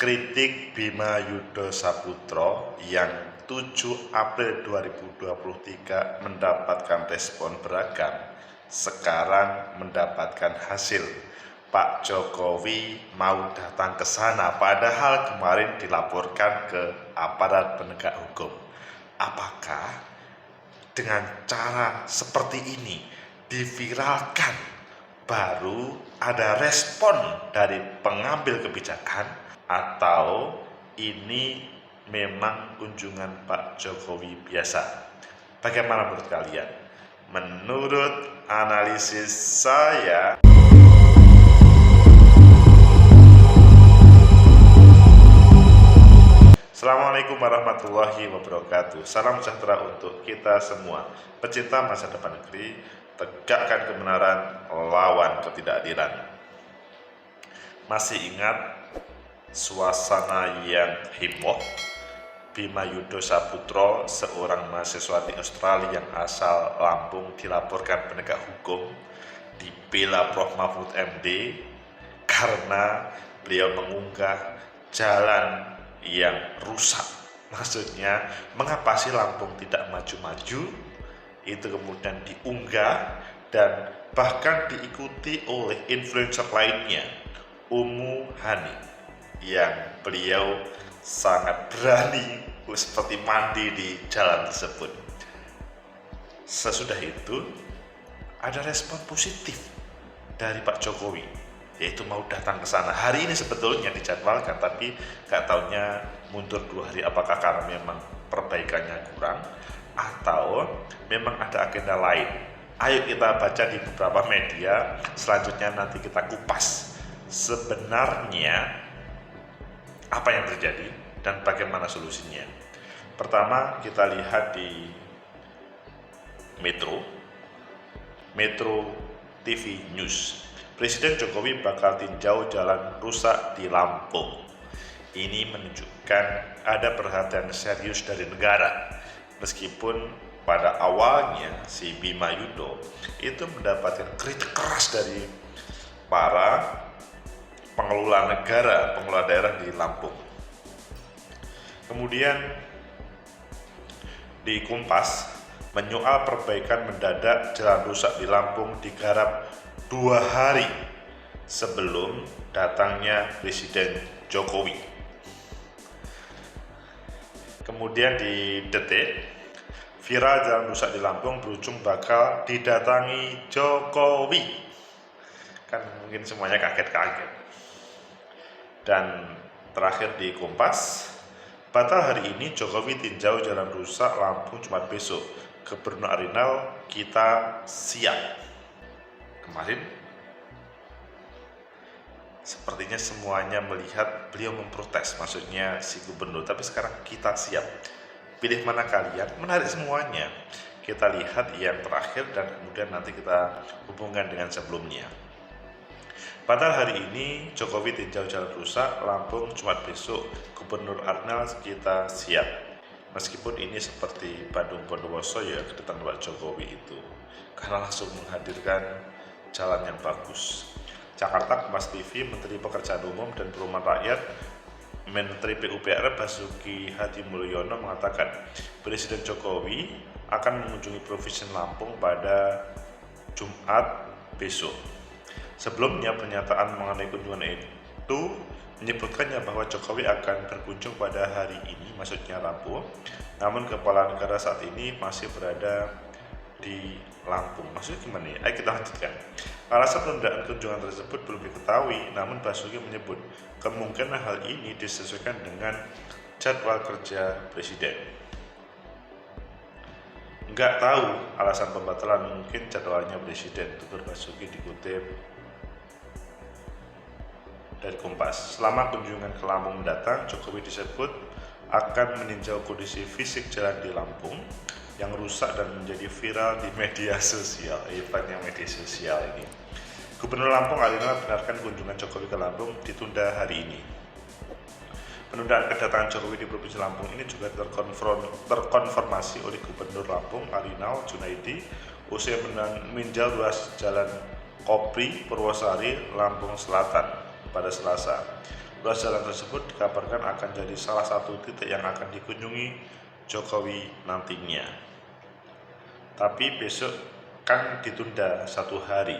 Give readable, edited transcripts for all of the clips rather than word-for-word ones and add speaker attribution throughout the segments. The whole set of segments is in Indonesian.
Speaker 1: Kritik Bima Yudha Saputro yang 7 April 2023 mendapatkan respon beragam, sekarang mendapatkan hasil. Pak Jokowi mau datang ke sana, padahal kemarin dilaporkan ke aparat penegak hukum. Apakah dengan cara seperti ini diviralkan, baru ada respon dari pengambil kebijakan, atau ini memang kunjungan Pak Jokowi biasa? Bagaimana menurut kalian? Menurut analisis saya, Assalamualaikum warahmatullahi wabarakatuh. Salam sejahtera untuk kita semua. Pecinta masa depan negeri, tegakkan kebenaran, lawan ketidakadilan. Masih ingat suasana yang heboh? Bima Yudha Saputro, seorang mahasiswa di Australia yang asal Lampung, dilaporkan penegak hukum, dibela Prof Mahfud MD karena beliau mengunggah jalan yang rusak. Maksudnya, mengapa sih Lampung tidak maju-maju? Itu kemudian diunggah dan bahkan diikuti oleh influencer lainnya, Umu Hani, yang beliau sangat berani seperti mandi di jalan tersebut. Sesudah itu ada respon positif dari Pak Jokowi, yaitu mau datang ke sana. Hari ini sebetulnya dijadwalkan, tapi gak taunya mundur 2 hari. Apakah karena memang perbaikannya kurang, atau memang ada agenda lain? Ayo kita baca di beberapa media, selanjutnya nanti kita kupas sebenarnya apa yang terjadi dan bagaimana solusinya. Pertama, kita lihat di Metro TV News. Presiden Jokowi bakal tinjau jalan rusak di Lampung. Ini menunjukkan ada perhatian serius dari negara. Meskipun pada awalnya si Bima Yudha itu mendapatkan kritik keras dari para pengelola negara, pengelola daerah di Lampung. Kemudian di Kompas, menyoal perbaikan mendadak jalan rusak di Lampung digarap 2 hari sebelum datangnya Presiden Jokowi. Kemudian di Detik, viral jalan rusak di Lampung berujung bakal didatangi Jokowi. Kan mungkin semuanya kaget-kaget. Dan terakhir di Kompas, batal hari ini, Jokowi tinjau jalan rusak Lampung Jumat besok. Gubernur Arinal, kita siap. Kemarin sepertinya semuanya melihat beliau memprotes, maksudnya si gubernur, tapi sekarang kita siap. Pilih mana kalian? Menarik semuanya. Kita lihat yang terakhir dan kemudian nanti kita hubungkan dengan sebelumnya. Padahal hari ini Jokowi tinjau jalan rusak Lampung Jumat besok, Gubernur Arinal kita siap. Meskipun ini seperti Bandung Bondowoso ya, kedatangan Pak Jokowi itu, karena langsung menghadirkan jalan yang bagus. Jakarta, Kompas TV, Menteri Pekerjaan Umum dan Perumahan Rakyat, Menteri PUPR Basuki Hadimulyono mengatakan Presiden Jokowi akan mengunjungi Provinsi Lampung pada Jumat besok. Sebelumnya, pernyataan mengenai kunjungan itu menyebutkannya bahwa Jokowi akan berkunjung pada hari ini, maksudnya Rabu. Namun kepala negara saat ini masih berada di Lampung. Maksudnya gimana ya? Ayo kita lanjutkan. Alasan penundaan kunjungan tersebut belum diketahui, namun Basuki menyebut kemungkinan hal ini disesuaikan dengan jadwal kerja Presiden. Nggak tahu alasan pembatalan, mungkin jadwalnya Presiden, tutur Basuki dikutip dari Kompas. Selama kunjungan ke Lampung mendatang, Jokowi disebut akan meninjau kondisi fisik jalan di Lampung yang rusak dan menjadi viral di media sosial. Hebatnya media sosial ini. Gubernur Lampung Arinal benarkan kunjungan Jokowi ke Lampung ditunda hari ini. Penundaan kedatangan Jokowi di Provinsi Lampung ini juga terkonfirmasi oleh Gubernur Lampung Arinal Junaidi usai meninjau ruas jalan Kopri Purwosari Lampung Selatan pada Selasa. Ruas jalan tersebut dikabarkan akan jadi salah satu titik yang akan dikunjungi Jokowi nantinya. Tapi besok kan ditunda 1 hari,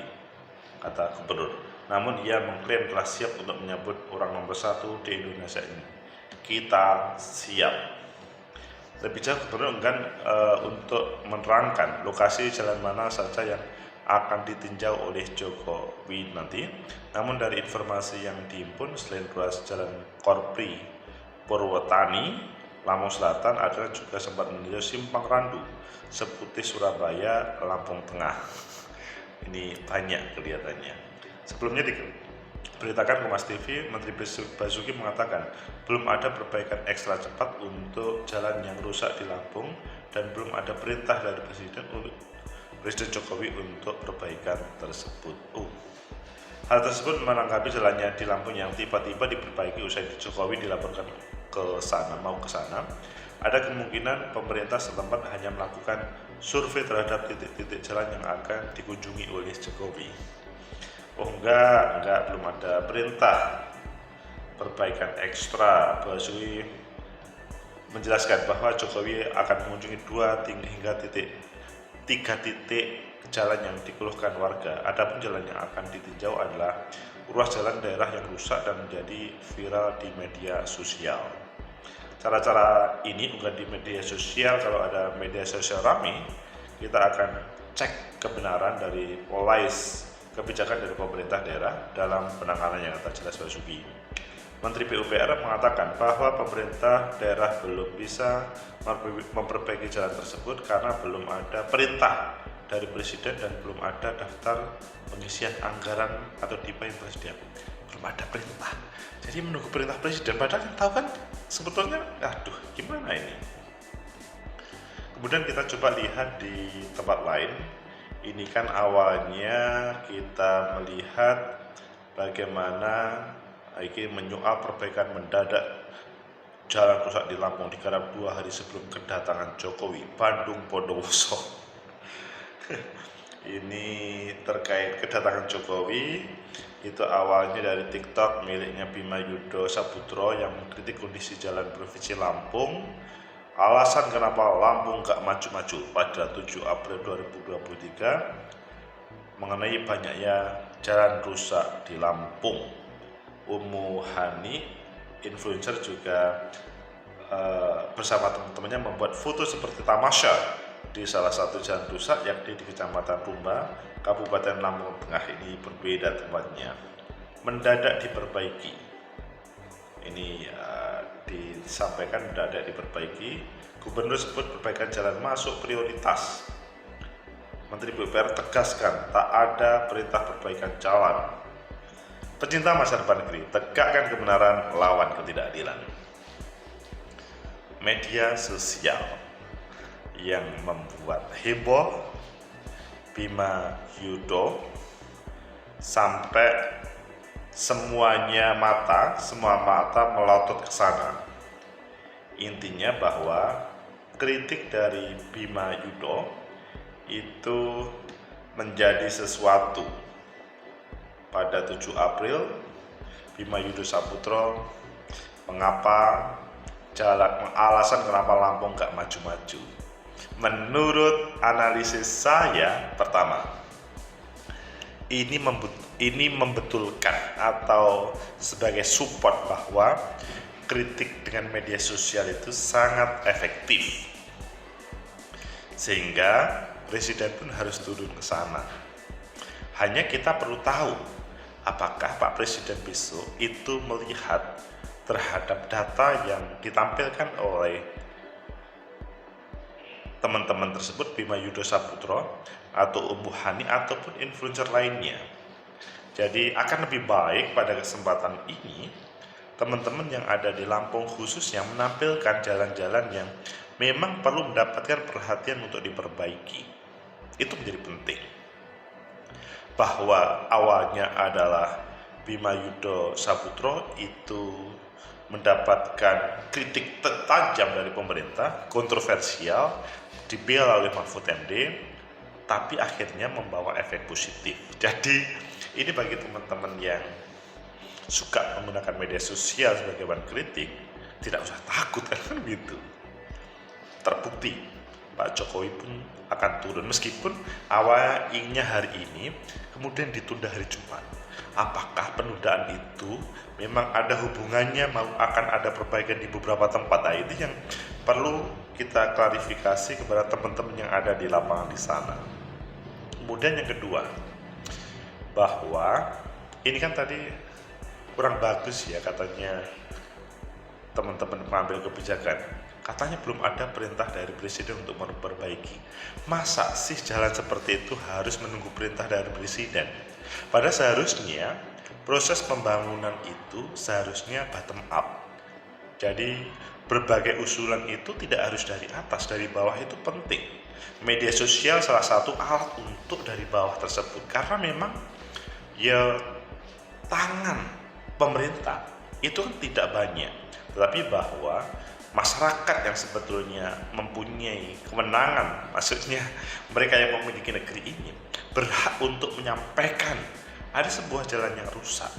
Speaker 1: kata gubernur. Namun ia mengklaim telah siap untuk menyambut orang nomor 1 di Indonesia ini. Kita siap. Lebih jauh gubernur enggan untuk menerangkan lokasi jalan mana saja yang akan ditinjau oleh Jokowi nanti. Namun dari informasi yang dihimpun, selain ruas jalan Korpri Purwotani Lampung Selatan, ada juga sempat meninjau Simpang Randu Seputih Surabaya Lampung Tengah. Ini banyak kelihatannya. Sebelumnya diberitakan Kompas TV, Menteri Basuki mengatakan belum ada perbaikan ekstra cepat untuk jalan yang rusak di Lampung dan belum ada perintah dari Presiden Jokowi untuk perbaikan tersebut. Hal tersebut menanggapi jalannya di Lampung yang tiba-tiba diperbaiki usai Jokowi dilaporkan ke sana. Ada kemungkinan pemerintah setempat hanya melakukan survei terhadap titik-titik jalan yang akan dikunjungi oleh Jokowi. Enggak, belum ada perintah perbaikan ekstra. Basuki menjelaskan bahwa Jokowi akan mengunjungi 2 hingga 3 titik jalan yang dikeluhkan warga. Adapun jalan yang akan ditinjau adalah ruas jalan daerah yang rusak dan menjadi viral di media sosial. Cara-cara ini bukan di media sosial. Kalau ada media sosial ramai, kita akan cek kebenaran dari polais kebijakan dari pemerintah daerah dalam penanganan yang kata jelas Basuki. Menteri PUPR mengatakan bahwa pemerintah daerah belum bisa memperbaiki jalan tersebut karena belum ada perintah dari Presiden dan belum ada daftar pengisian anggaran atau DIPA yang tersedia. Belum ada perintah. Jadi menunggu perintah Presiden, padahal yang tahu kan sebetulnya, gimana ini? Kemudian kita coba lihat di tempat lain. Ini kan awalnya kita melihat bagaimana ini menyoal perbaikan mendadak jalan rusak di Lampung digarap 2 hari sebelum kedatangan Jokowi, Bandung Bondowoso. Ini terkait kedatangan Jokowi, itu awalnya dari TikTok miliknya Bima Yudo Saputro yang mengkritik kondisi jalan Provinsi Lampung. Alasan kenapa Lampung gak maju-maju pada 7 April 2023 mengenai banyaknya jalan rusak di Lampung. Ummu Hani, influencer, juga bersama teman-temannya membuat foto seperti tamasya di salah satu jalan rusak yakni di Kecamatan Rumba, Kabupaten Lampung Tengah. Ini berbeda tempatnya. Mendadak diperbaiki. Ini disampaikan mendadak diperbaiki. Gubernur sebut perbaikan jalan masuk prioritas. Menteri PUPR tegaskan tak ada perintah perbaikan jalan. Pecinta masa depan negeri, tegakkan kebenaran, lawan ketidakadilan. Media sosial yang membuat heboh Bima Yudo sampai semua mata melotot ke sana. Intinya bahwa kritik dari Bima Yudo itu menjadi sesuatu. Pada 7 April, Bima Yudo Saputro alasan kenapa Lampung gak maju-maju. Menurut analisis saya, pertama, ini membetulkan atau sebagai support bahwa kritik dengan media sosial itu sangat efektif, sehingga Presiden pun harus turun ke sana. Hanya kita perlu tahu apakah Pak Presiden besok itu melihat terhadap data yang ditampilkan oleh teman-teman tersebut, Bima Yudo Saputro atau Ummu Hani ataupun influencer lainnya. Jadi akan lebih baik pada kesempatan ini teman-teman yang ada di Lampung khususnya menampilkan jalan-jalan yang memang perlu mendapatkan perhatian untuk diperbaiki. Itu menjadi penting. Bahwa awalnya adalah Bima Yudo Saputro itu mendapatkan kritik tajam dari pemerintah, kontroversial, dibela oleh Mahfud MD, tapi akhirnya membawa efek positif. Jadi ini bagi teman-teman yang suka menggunakan media sosial sebagai bahan kritik, tidak usah takut kan gitu. Terbukti Pak Jokowi pun akan turun meskipun awalnya hari ini kemudian ditunda hari Jumat. Apakah penundaan itu memang ada hubungannya akan ada perbaikan di beberapa tempat? Nah, itu yang perlu kita klarifikasi kepada teman-teman yang ada di lapangan di sana. Kemudian yang kedua, bahwa ini kan tadi kurang bagus ya katanya teman-teman pengambil kebijakan. Katanya belum ada perintah dari presiden untuk memperbaiki. Masa sih jalan seperti itu harus menunggu perintah dari presiden? Padahal seharusnya proses pembangunan itu seharusnya bottom up. Jadi berbagai usulan itu tidak harus dari atas, dari bawah itu penting. Media sosial salah satu alat untuk dari bawah tersebut. Karena memang ya tangan pemerintah itu kan tidak banyak. Tetapi bahwa masyarakat yang sebetulnya mempunyai kewenangan, maksudnya mereka yang memiliki negeri ini berhak untuk menyampaikan ada sebuah jalan yang rusak,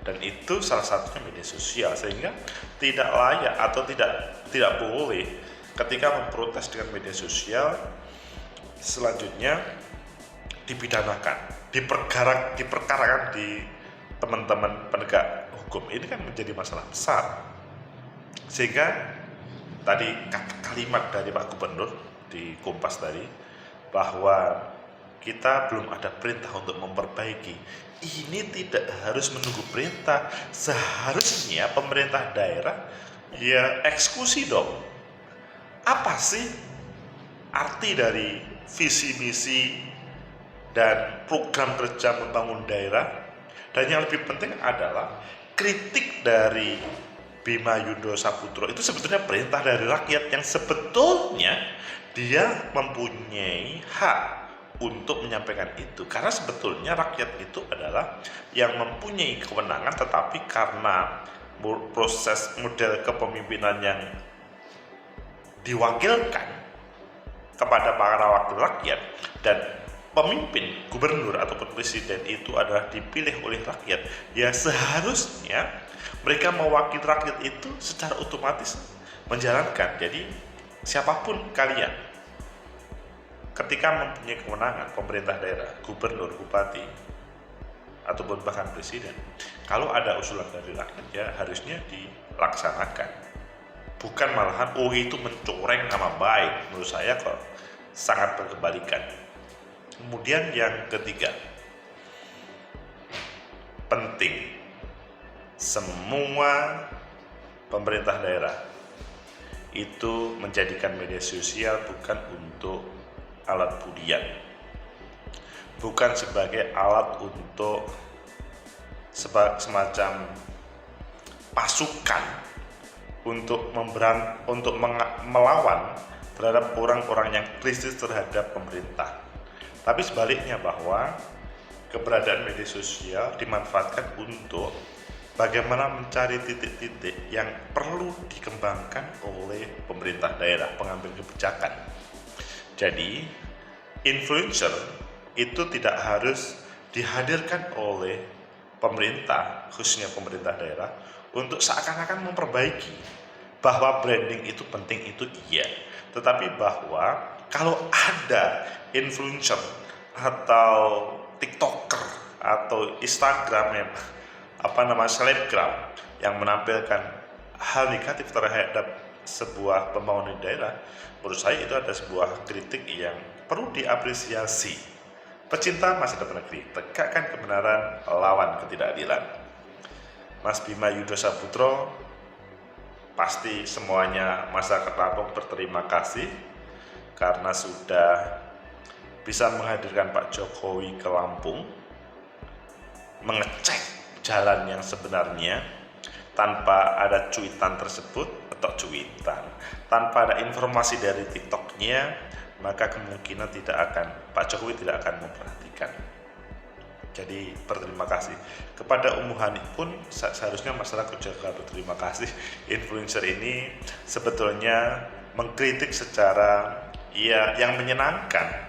Speaker 1: dan itu salah satunya media sosial, sehingga tidak layak atau tidak boleh ketika memprotes dengan media sosial selanjutnya dipidanakan, diperkarakan di teman-teman penegak hukum. Ini kan menjadi masalah besar, sehingga tadi kalimat dari Pak Gubernur di Kompas tadi bahwa kita belum ada perintah untuk memperbaiki. Ini tidak harus menunggu perintah. Seharusnya pemerintah daerah ya eksekusi dong. Apa sih arti dari visi misi dan program kerja membangun daerah? Dan yang lebih penting adalah kritik dari Bima Yudho Saputro itu sebetulnya perintah dari rakyat yang sebetulnya dia mempunyai hak untuk menyampaikan itu, karena sebetulnya rakyat itu adalah yang mempunyai kewenangan, tetapi karena proses model kepemimpinan yang diwakilkan kepada para wakil rakyat dan pemimpin gubernur ataupun presiden itu adalah dipilih oleh rakyat, ya seharusnya mereka mewakili rakyat itu secara otomatis menjalankan. Jadi siapapun kalian ketika mempunyai kewenangan, pemerintah daerah, gubernur, bupati, ataupun bahkan presiden, kalau ada usulan dari rakyat ya harusnya dilaksanakan. Bukan malahan itu mencoreng nama baik. Menurut saya kok sangat berkebalikan. Kemudian yang ketiga, penting semua pemerintah daerah itu menjadikan media sosial bukan untuk alat bulian, bukan sebagai alat untuk semacam pasukan untuk melawan terhadap orang-orang yang kritis terhadap pemerintah. Tapi sebaliknya, bahwa keberadaan media sosial dimanfaatkan untuk bagaimana mencari titik-titik yang perlu dikembangkan oleh pemerintah daerah, pengambil kebijakan. Jadi, influencer itu tidak harus dihadirkan oleh pemerintah, khususnya pemerintah daerah, untuk seakan-akan memperbaiki. Bahwa branding itu penting, itu iya. Tetapi bahwa kalau ada influencer atau TikToker atau Instagram selebgram yang menampilkan hal negatif terhadap sebuah pembangunan daerah, menurut saya itu ada sebuah kritik yang perlu diapresiasi. Pecinta masa depan negeri, tegakkan kebenaran, lawan ketidakadilan. Mas Bima Yudho Saputro, pasti semuanya masyarakat Lampung berterima kasih karena sudah bisa menghadirkan Pak Jokowi ke Lampung, mengecek jalan yang sebenarnya tanpa ada cuitan tersebut atau tanpa ada informasi dari TikToknya, maka kemungkinan Pak Jokowi tidak akan memperhatikan. Jadi berterima kasih kepada Ummu Hani pun seharusnya masyarakat juga berterima kasih. Influencer ini sebetulnya mengkritik secara yang menyenangkan.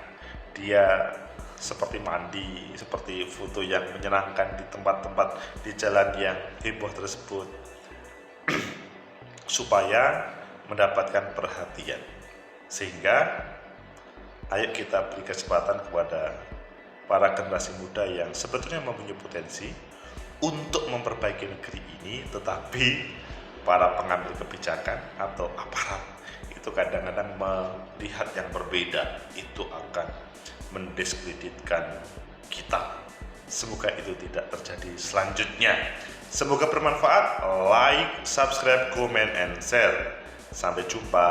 Speaker 1: Dia seperti mandi, seperti foto yang menyenangkan di tempat-tempat di jalan yang heboh tersebut, supaya mendapatkan perhatian. Sehingga ayo kita beri kesempatan kepada para generasi muda yang sebetulnya mempunyai potensi untuk memperbaiki negeri ini, tetapi para pengambil kebijakan atau aparat itu kadang-kadang melihat yang berbeda, itu akan mendiskreditkan kita. Semoga itu tidak terjadi selanjutnya. Semoga bermanfaat. Like, subscribe, comment, and share. Sampai jumpa.